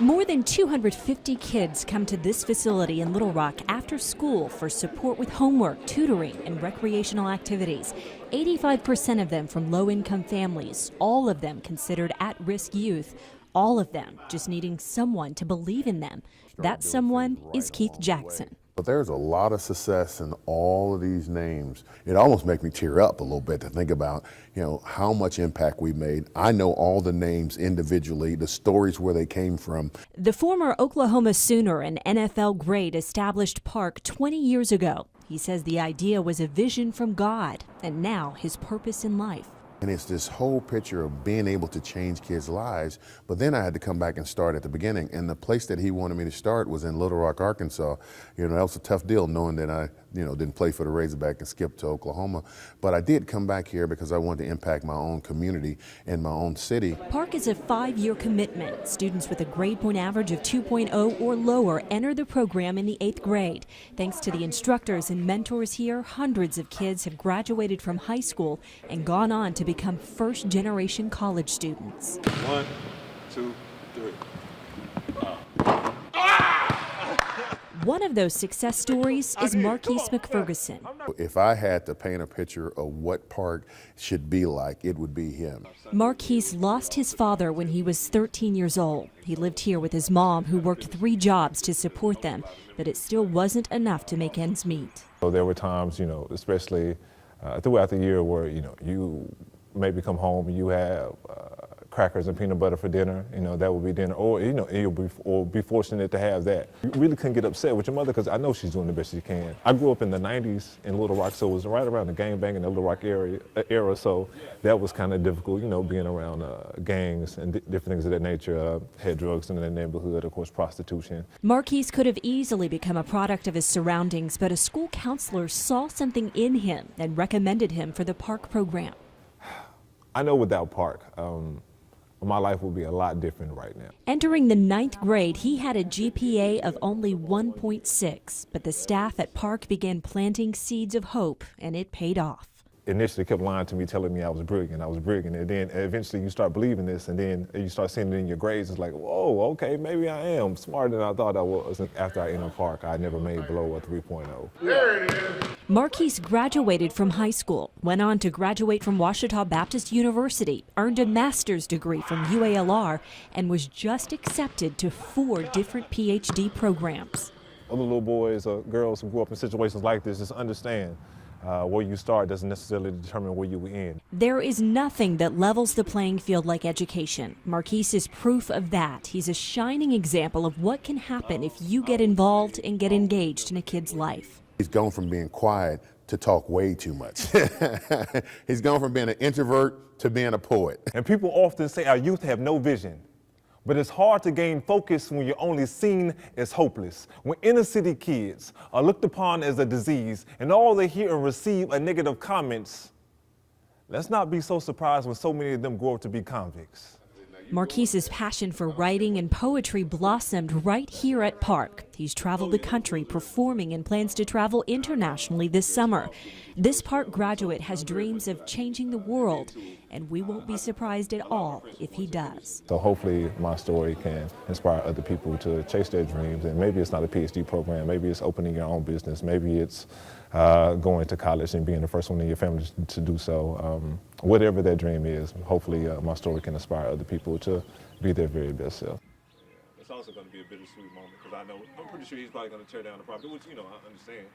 More than 250 kids come to this facility in Little Rock after school for support with homework, tutoring, and recreational activities. 85% of them from low-income families, all of them considered at-risk youth, all of them just needing someone to believe in them. That someone is Keith Jackson. But there's a lot of success in all of these names. It almost makes me tear up a little bit to think about, how much impact we made. I know all the names individually, the stories where they came from. The former Oklahoma Sooner and NFL great established P.A.R.K 20 years ago. He says the idea was a vision from God and now his purpose in life. And it's this whole picture of being able to change kids' lives. But then I had to come back and start at the beginning. And the place that he wanted me to start was in Little Rock, Arkansas. That was a tough deal knowing that I, didn't play for the Razorback and skipped to Oklahoma. But I did come back here because I wanted to impact my own community and my own city. P.A.R.K is a 5-year commitment. Students with a grade point average of 2.0 or lower enter the program in the 8th grade. Thanks to the instructors and mentors here, hundreds of kids have graduated from high school and gone on to become first-generation college students. 1, 2, 3. One of those success stories is Marquise McFerguson. If I had to paint a picture of what P.A.R.K should be like, it would be him. Marquise lost his father when he was 13 years old. He lived here with his mom, who worked 3 jobs to support them, but it still wasn't enough to make ends meet. So there were times, especially throughout the year where, you maybe come home and you have crackers and peanut butter for dinner, that would be dinner, or, you'll be fortunate to have that. You really couldn't get upset with your mother because I know she's doing the best she can. I grew up in the 90s in Little Rock, so it was right around the gangbang in the Little Rock era, so that was kind of difficult, being around gangs and different things of that nature, had drugs in the neighborhood, of course, prostitution. Marquise could have easily become a product of his surroundings, but a school counselor saw something in him and recommended him for the P.A.R.K program. I know without P.A.R.K, my life will be a lot different right now. Entering the 9th grade, he had a GPA of only 1.6, but the staff at P.A.R.K began planting seeds of hope, and it paid off. Initially kept lying to me, telling me I was brilliant, and then eventually you start believing this, and then you start seeing it in your grades. It's like, whoa, okay, maybe I am smarter than I thought I was. After I entered P.A.R.K, I never made below a 3.0. There it is. Marquise graduated from high school, went on to graduate from Ouachita Baptist University, earned a master's degree from UALR, and was just accepted to 4 different PhD programs. Other little boys or girls who grew up in situations like this just understand where you start doesn't necessarily determine where you will end. There is nothing that levels the playing field like education. Marquise is proof of that. He's a shining example of what can happen if you get involved and get engaged in a kid's life. He's gone from being quiet to talk way too much. He's gone from being an introvert to being a poet. And people often say our youth have no vision. But it's hard to gain focus when you're only seen as hopeless. When inner city kids are looked upon as a disease and all they hear and receive are negative comments, let's not be so surprised when so many of them grow up to be convicts. Marquise's passion for writing and poetry blossomed right here at P.A.R.K. He's traveled the country performing and plans to travel internationally this summer. This P.A.R.K graduate has dreams of changing the world, and we won't be surprised at all if he does. So hopefully my story can inspire other people to chase their dreams, and maybe it's not a PhD program, maybe it's opening your own business, maybe it's going to college and being the first one in your family to do so. Whatever that dream is, hopefully my story can inspire other people to be their very best self. It's also going to be a bittersweet moment because I'm pretty sure he's probably going to tear down the property, which, I understand.